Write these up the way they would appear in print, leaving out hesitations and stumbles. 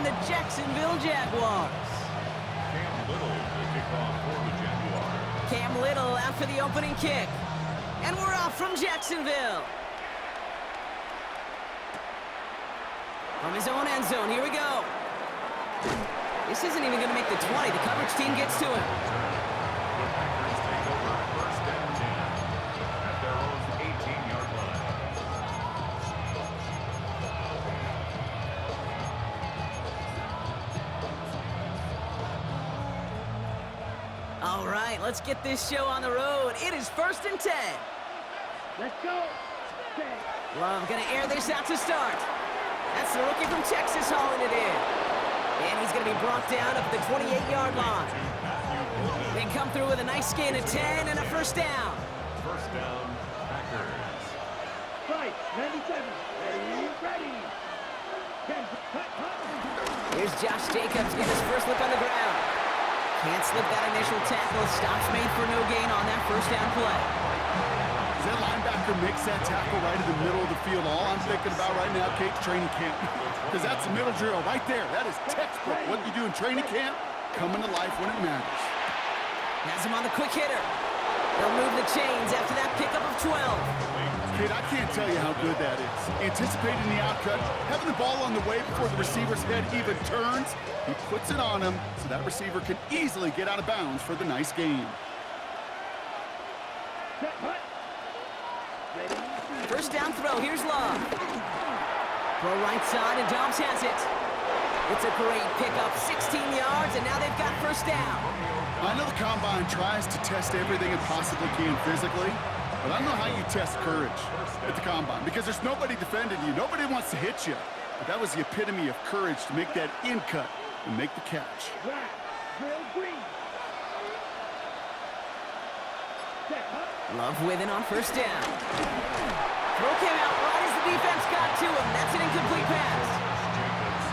the Jacksonville Jaguars. Cam Little will kick off for the Jaguars. Cam Little out for the opening kick. And we're off from Jacksonville. From his own end zone, here we go. This isn't even going to make the 20. The coverage team gets to him. The Packers take over first and 10 at their own 18-yard line. All right, let's get this show on the road. It is first and 10. Let's go. Love going to air this out to start. That's the rookie from Texas hauling it in. And he's going to be brought down up the 28-yard line. They come through with a nice gain of 10 and a first down. First down, Packers. Right, 97. Ready. Here's Josh Jacobs getting his first look on the ground. Can't slip that initial tackle. Stops made for no gain on that first down play. That linebacker makes that tackle right in the middle of the field. All I'm thinking about right now, Kate, training camp. Because that's a middle drill right there. That is textbook. What you do in training camp, coming to life when it matters. Has him on the quick hitter. They'll move the chains after that pickup of 12. Kate, I can't tell you how good that is. Anticipating the outcut, having the ball on the way before the receiver's head even turns. He puts it on him so that receiver can easily get out of bounds for the nice gain. First down throw. Here's Love. Throw right side, and Dobbs has it. It's a great pickup, 16 yards, and now they've got first down. I know the Combine tries to test everything it possibly can physically, but I don't know how you test courage at the Combine because there's nobody defending you. Nobody wants to hit you. But that was the epitome of courage to make that in cut and make the catch. Love with it on first down. Throw came out right as the defense got to him. That's an incomplete pass.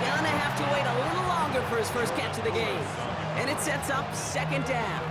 Gonna have to wait a little longer for his first catch of the game. And it sets up second down.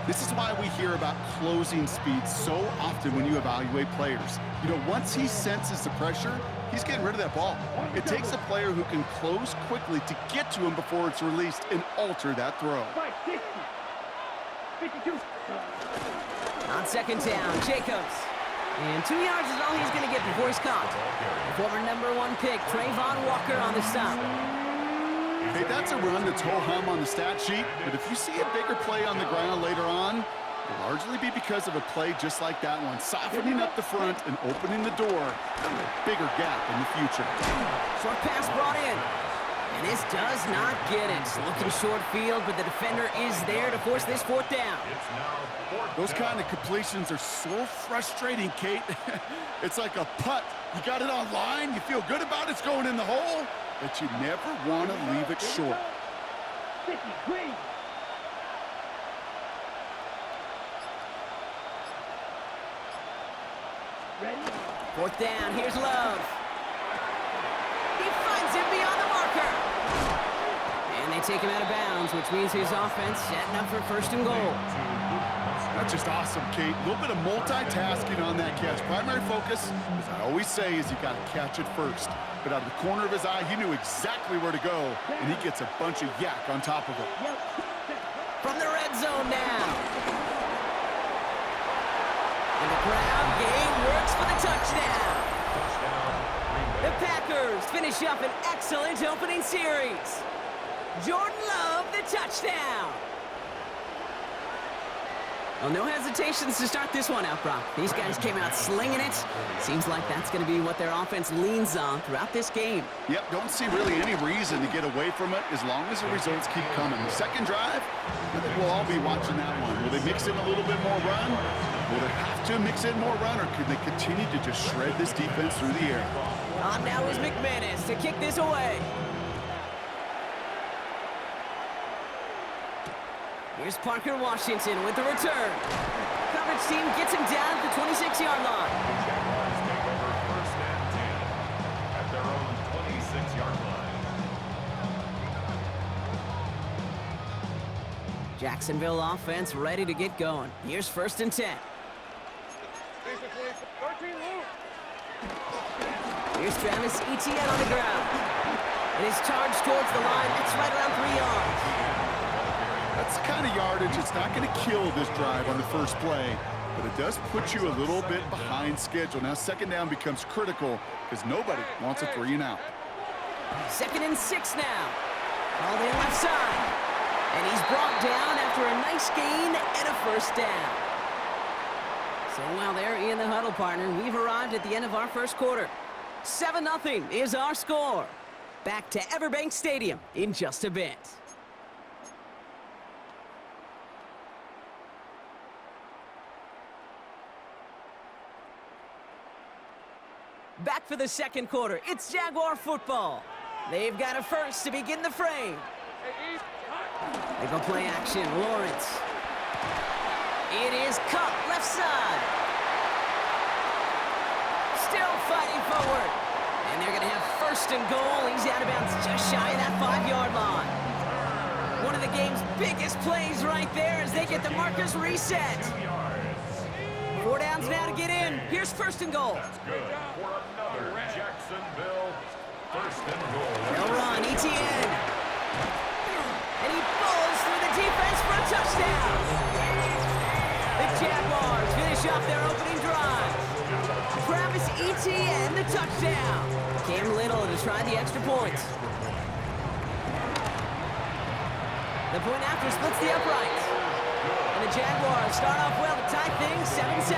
This is why we hear about closing speed so often when you evaluate players. You know, once he senses the pressure, he's getting rid of that ball. It takes a player who can close quickly to get to him before it's released and alter that throw. 52. On second down, Jacobs. And 2 yards is all he's going to get before he's caught. The former #1 pick, Trayvon Walker on the stop. Hey, that's a run that's ho-hum on the stat sheet, but if you see a bigger play on the ground later on, it'll largely be because of a play just like that one, softening up the front and opening the door to a bigger gap in the future. Short pass brought in. And this does not get it. Looking short field, but the defender is there to force this fourth down. Those kind of completions are so frustrating, Kate. It's like a putt. You got it on line, you feel good about it's going in the hole, but you never want to leave it short. 53. Ready? Fourth down, here's Love. He finds him beyond the marker. And they take him out of bounds, which means his offense setting up for first and goal. That's just awesome, Kate. A little bit of multitasking on that catch. Primary focus, as I always say, is you got to catch it first. But out of the corner of his eye, he knew exactly where to go, and he gets a bunch of yak on top of it. From the red zone now. And the ground game works for the touchdown. The Packers finish up an excellent opening series. Jordan Love, the touchdown. Well, no hesitations to start this one out, Brock. These guys came out slinging it. Seems like that's going to be what their offense leans on throughout this game. Yep, don't see really any reason to get away from it as long as the results keep coming. The second drive, I think we'll all be watching that one. Will they mix in a little bit more run? Will they have to mix in more run, or can they continue to just shred this defense through the air? On now is McManus to kick this away. Here's Parker Washington with the return. Coverage team gets him down at the 26-yard line. The Jaguars take over first and 10 at their own 26-yard line. Jacksonville offense ready to get going. Here's first and 10. Here's Travis Etienne on the ground. It is charged towards the line. That's right around 3 yards. That's the kind of yardage. It's not going to kill this drive on the first play, but it does put you a little bit behind schedule. Now, second down becomes critical because nobody wants a 3 and out. 2nd and 6 now. Called in left side. And he's brought down after a nice gain and a first down. So while they're in the huddle, partner, we've arrived at the end of our first quarter. 7-0 is our score. Back to Everbank Stadium in just a bit. Back for the second quarter. It's Jaguar football. They've got a first to begin the frame. They go play action. Lawrence. It is cut left side. Still fighting forward. And they're going to have first and goal. He's out of bounds just shy of that 5-yard line. One of the game's biggest plays right there as they get the markers reset. 4 downs now to get in. Here's first and goal. That's good for another Jacksonville first and goal. They'll run, ETN. And he bulls through the defense for a touchdown. The Jaguars finish off their opening drive. Travis Etienne, the touchdown. Cam Little to try the extra point. The point after splits the uprights. And the Jaguars start off well to tie things 7-7.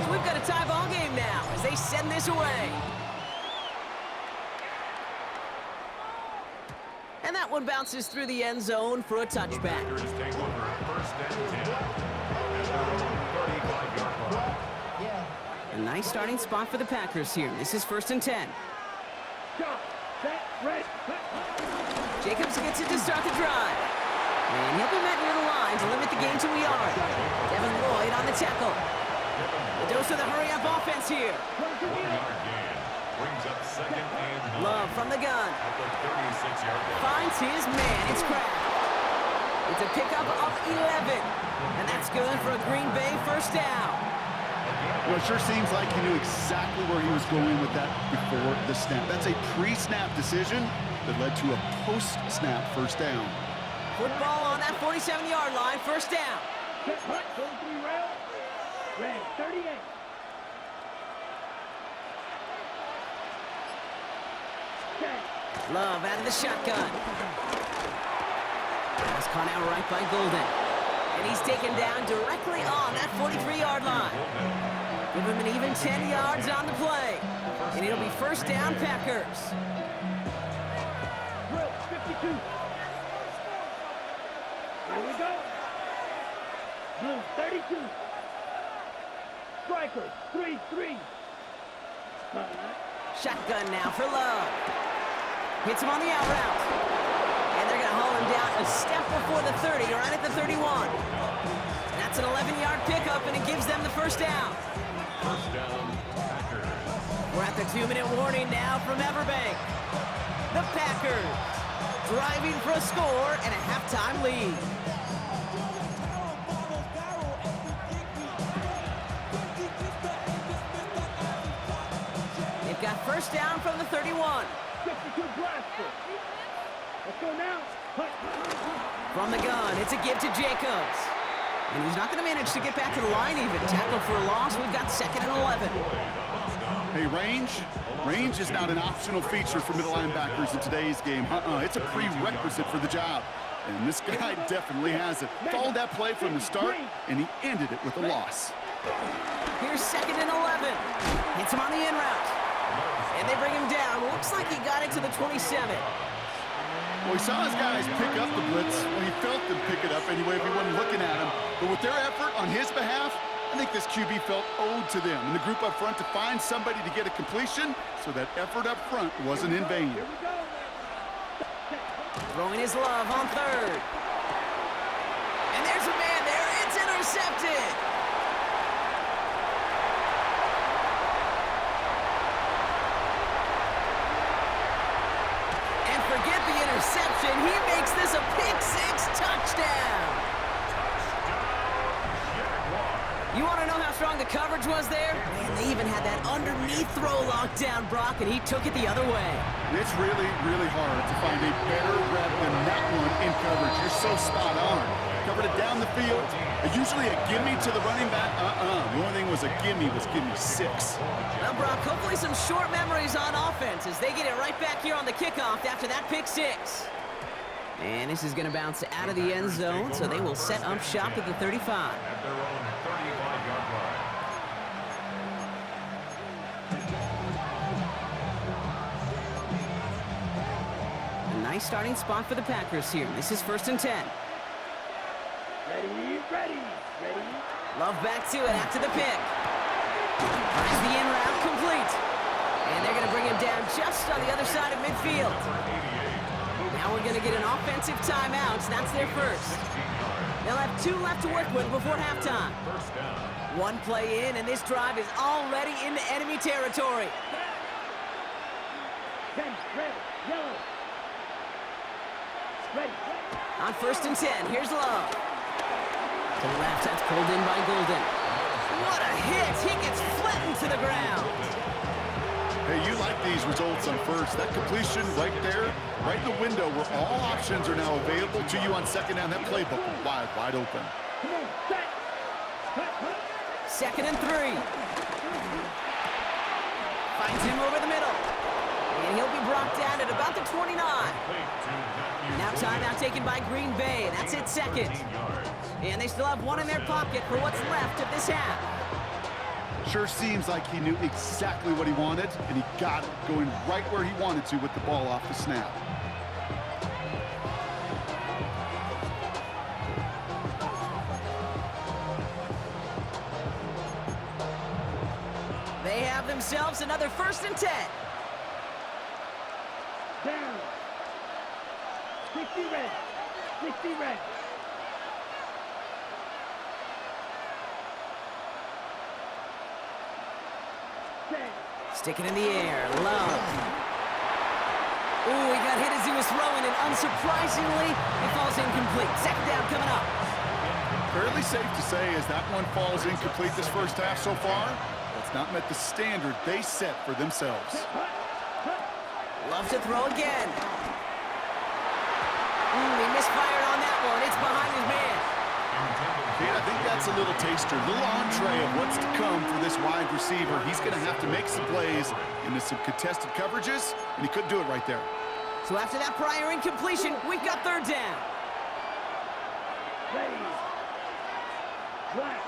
So we've got a tie ball game now as they send this away. And that one bounces through the end zone for a touchback. Packers take over at first and 10 at their own 35-yard line. A nice starting spot for the Packers here. This is first and 10. Jump, set, red, Jacobs gets it to start the drive. And he'll be met near the line to limit the gain to a yard. Devin Lloyd on the tackle. The dose of the hurry-up offense here. 1-yard gain brings up second and 9 Love from the gun. at the 36-yard line. Finds his man. It's Kraft. It's a pickup of 11. And that's good for a Green Bay first down. Well, it sure seems like he knew exactly where he was going with that before the snap. That's a pre-snap decision that led to a post-snap first down. Football on that 47-yard line. First down. set, punt, going 3 rails. Red, 38. Love out of the shotgun. Pass caught out right by Golden. And he's taken down directly on that 43-yard line. Give him an even 10 yards on the play. And it'll be first down, Packers. Drill, 52. Here we go. Blue, 32. Strikers, 3-3. Shotgun now for Love. Hits him on the out route. And they're going to haul him down a step before the 30, right at the 31. That's an 11-yard pickup, and it gives them the first down. First down, Packers. We're at the 2-minute warning now from Everbank. The Packers driving for a score and a halftime lead. They've got first down from the 31. 52 blaster. Let's go now. Punt. From the gun, it's a give to Jacobs. And he's not going to manage to get back to the line even. Tackle for a loss. We've got second and 11. Hey, range is not an optional feature for middle linebackers in today's game. It's a prerequisite for the job. And this guy definitely has it. Followed that play from the start, and he ended it with a loss. Here's second and 11. Hits him on the in route. And they bring him down. Looks like he got it to the 27. Well, he saw his guys pick up the blitz. Well, he felt them pick it up anyway if he wasn't looking at him. But with their effort on his behalf, I think this QB felt owed to them and the group up front to find somebody to get a completion, so that effort up front wasn't in vain. Here we go. Throwing his Love on third. And there's a man there. It's intercepted. And forget the interception. He makes this a pick-six touchdown. You want to know how strong the coverage was there? Man, they even had that underneath throw locked down, Brock, and he took it the other way. It's really, really hard to find a better rep than that one in coverage. You're so spot on. Covered it down the field. Usually a gimme to the running back. The only thing was a gimme 6. Well, Brock, hopefully some short memories on offense as they get it right back here on the kickoff after that pick 6. And this is going to bounce out of the end zone, so they will set up shop at the 35. At their own 35-yard line. A nice starting spot for the Packers here. This is 1st and 10. Ready. Love back to it after the pick. Finds the in route complete. And they're going to bring him down just on the other side of midfield. Now we're going to get an offensive timeout. That's their first. They'll have 2 left to work with before halftime. First down. 1 play in, and this drive is already into enemy territory. 10, red, yellow. Ready. On 1st and 10, here's Love. To the left, that's pulled in by Golden. What a hit! He gets flattened to the ground. Hey, you like these results on first. That completion right there, right in the window where all options are now available to you on 2nd down. That playbook wide open. Come on, set. 2nd and 3. Finds him over the middle. And he'll be brought down at about the 29. Now timeout taken by Green Bay. That's it 2nd. And they still have 1 in their pocket for what's left of this half. Sure seems like he knew exactly what he wanted, and he got it, going right where he wanted to with the ball off the snap. They have themselves another 1st and 10. Down. 60 red. 60 red. Stick it in the air. Love. Ooh, he got hit as he was throwing, and unsurprisingly, it falls incomplete. 2nd down coming up. Fairly safe to say as that one falls incomplete this first half so far, it's not met the standard they set for themselves. Love to throw again. Ooh, he misfired on that one. It's behind his man. Yeah, I think that's a little taster, a little entree of what's to come for this wide receiver. He's going to have to make some plays into some contested coverages, and he couldn't do it right there. So after that prior incompletion, we've got 3rd down. Ready. Black.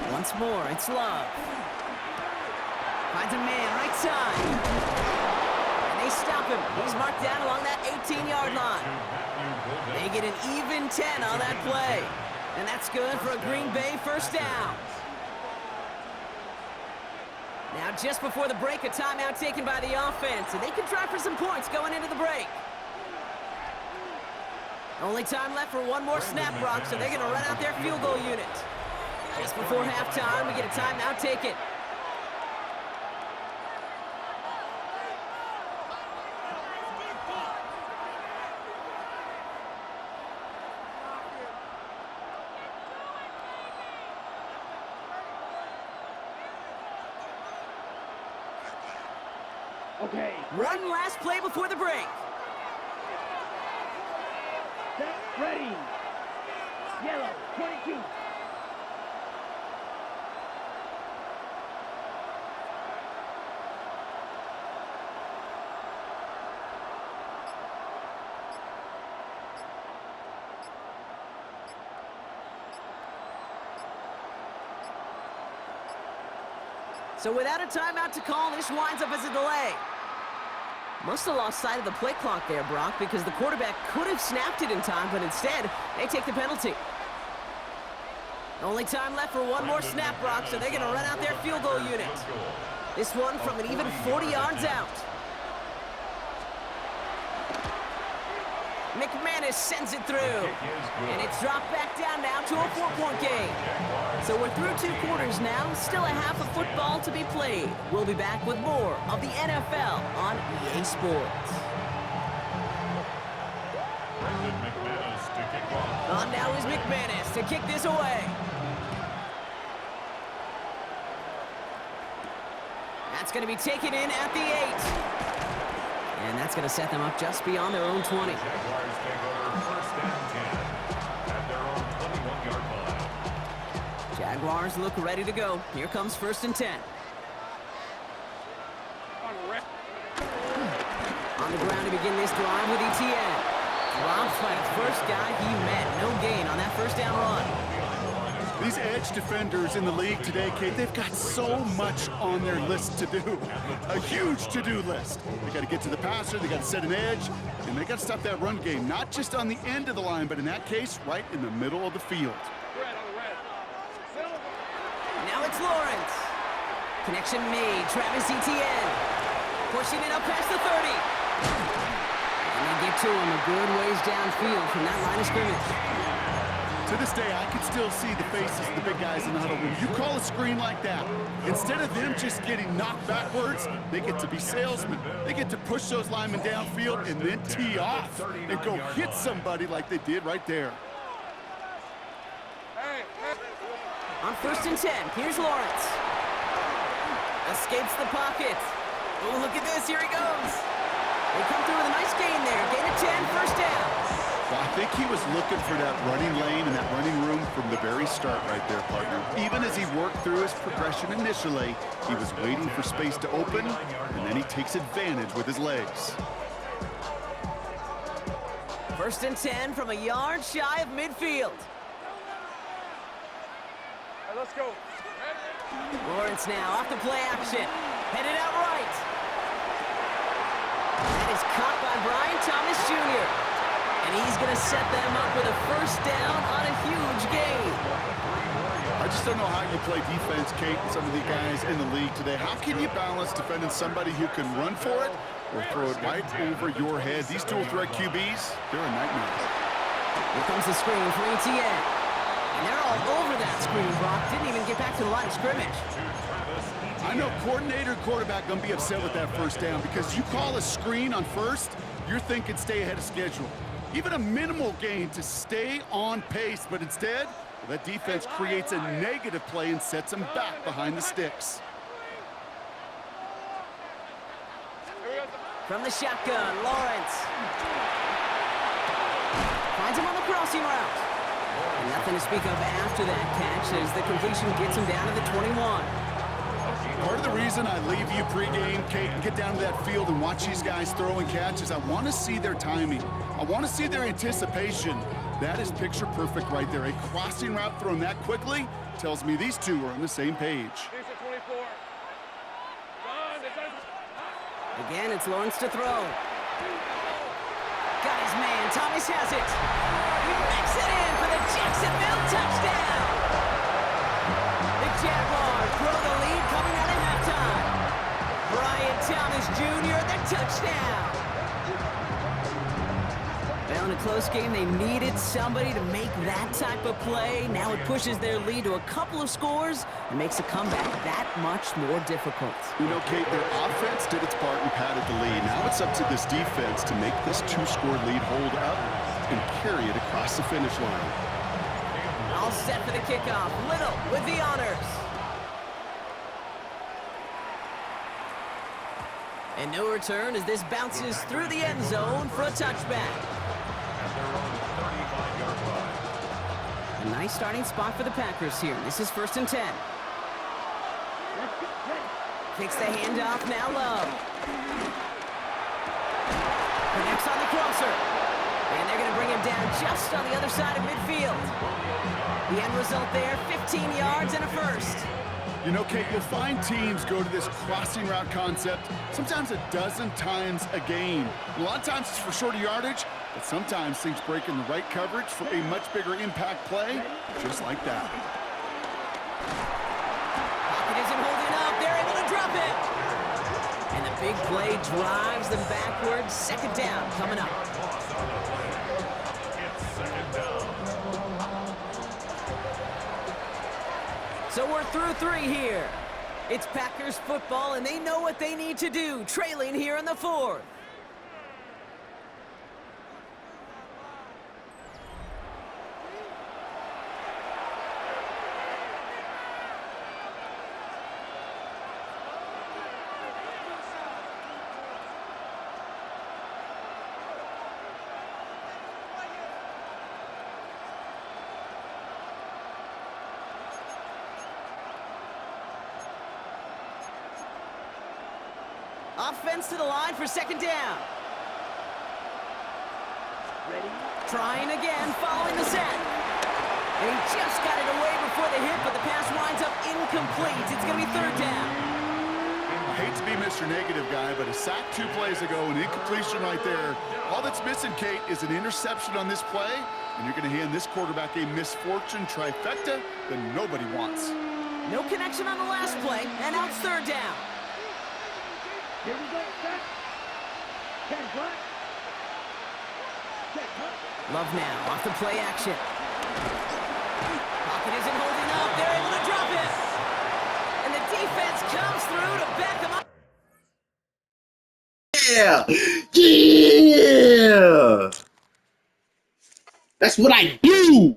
90%. Once more, it's Love. Finds a man, right side. And they stop him. He's marked down along that 18-yard line. They get an even 10 on that play. And that's good for a Green Bay 1st down. Now, just before the break, a timeout taken by the offense, and they can try for some points going into the break. Only time left for 1 more snap, Brock, so they're going to run out their field goal unit. Just before halftime, we get a timeout taken. Okay. One last play before the break. Set. Ready. Yellow. 22. So without a timeout to call, this winds up as a delay. Must have lost sight of the play clock there, Brock, because the quarterback could have snapped it in time, but instead, they take the penalty. Only time left for 1 more snap, Brock, so they're going to run out their field goal unit. This one from an even 40 yards out. McManus sends it through. And it's dropped back down now to a 4-point game. So we're through 2 quarters now, still a half of football to be played. We'll be back with more of the NFL on EA Sports. McManus to kick off. On now is McManus to kick this away. That's going to be taken in at the 8. And that's going to set them up just beyond their own 20. Jaguars take over first and 10 at their own 21-yard line. Jaguars look ready to go. Here comes first and 10. On the ground to begin this drive with ETN. Drops by the first guy he met. No gain on that first down run. These edge defenders in the league today, Kate, they've got so much on their list to do. A huge to-do list. They got to get to the passer, they got to set an edge, and they got to stop that run game, not just on the end of the line, but in that case, right in the middle of the field. Now it's Lawrence. Connection made. Travis Etienne. Pushing it up past the 30. And they get to him a good ways downfield from that line of scrimmage. To this day, I can still see the faces of the big guys in the huddle. When you call a screen like that, instead of them just getting knocked backwards, they get to be salesmen. They get to push those linemen downfield and then tee off and go hit somebody like they did right there. On first and 10, here's Lawrence. Escapes the pocket. Oh, look at this, here he goes. They come through with a nice gain there. Gain of 10, first down. Well, I think he was looking for that running lane and that running room from the very start right there, partner. Even as he worked through his progression initially, he was waiting for space to open, and then he takes advantage with his legs. First and 10 from a yard shy of midfield. Let's go. Lawrence now off the play action. Headed out right. That is caught by Brian Thomas Jr. And he's going to set them up with a first down on a huge gain. I just don't know how you play defense, Kate, and some of the guys in the league today. How can you balance defending somebody who can run for it or throw it right over your head? These dual threat QBs, they're a nightmare. Here comes the screen for ETN. And they're all over that screen, Brock. Didn't even get back to the line of scrimmage. I know coordinator and quarterback going to be upset with that first down because you call a screen on first, you're thinking stay ahead of schedule. Even a minimal gain to stay on pace, but instead, that defense creates a negative play and sets them back behind the sticks. From the shotgun, Lawrence. Finds him on the crossing route. And nothing to speak of after that catch as the completion gets him down to the 21. Part of the reason I leave you pregame, Kate, and get down to that field and watch these guys throw and catch is I want to see their timing. I want to see their anticipation. That is picture perfect right there. A crossing route thrown that quickly tells me these two are on the same page. Again, it's Lawrence to throw. Got his man. Thomas has it. He makes it in for the Jacksonville touchdown. The Jaguars grow the lead coming out of halftime. Brian Thomas Jr., the touchdown. Well, in a close game, they needed somebody to make that type of play. Now it pushes their lead to a couple of scores and makes a comeback that much more difficult. You know, Kate, their offense did its part and padded the lead. Now it's up to this defense to make this two-score lead hold up and carry it across the finish line. All set for the kickoff. Little with the honors. And no return as this bounces through the end zone for a touchback. A nice starting spot for the Packers here. This is first and 10. Takes the handoff, now Love. Connects on the crosser. And they're going to bring him down just on the other side of midfield. The end result there, 15 yards and a first. You know, Kate, you'll find teams go to this crossing route concept sometimes a dozen times a game. A lot of times it's for shorter yardage, but sometimes things break in the right coverage for a much bigger impact play, just like that. Pocket isn't holding up. They're able to drop it. And the big play drives them backwards. Second down coming up. It's second down. So we're through three here. It's Packers football, and they know what they need to do, trailing here in the fourth. Offense to the line for second down. Ready? Trying again, following the set. And he just got it away before the hit, but the pass winds up incomplete. It's going to be third down. I hate to be Mr. Negative guy, but a sack 2 plays ago, an incompletion right there. All that's missing, Kate, is an interception on this play, and you're going to hand this quarterback a misfortune trifecta that nobody wants. No connection on the last play, and now it's third down. Here we go. Set. 10 front. Set. Huh? Love now, off the play action. Pocket isn't holding up. They're able to drop it. And the defense comes through to back them up. Yeah! Yeah! That's what I do!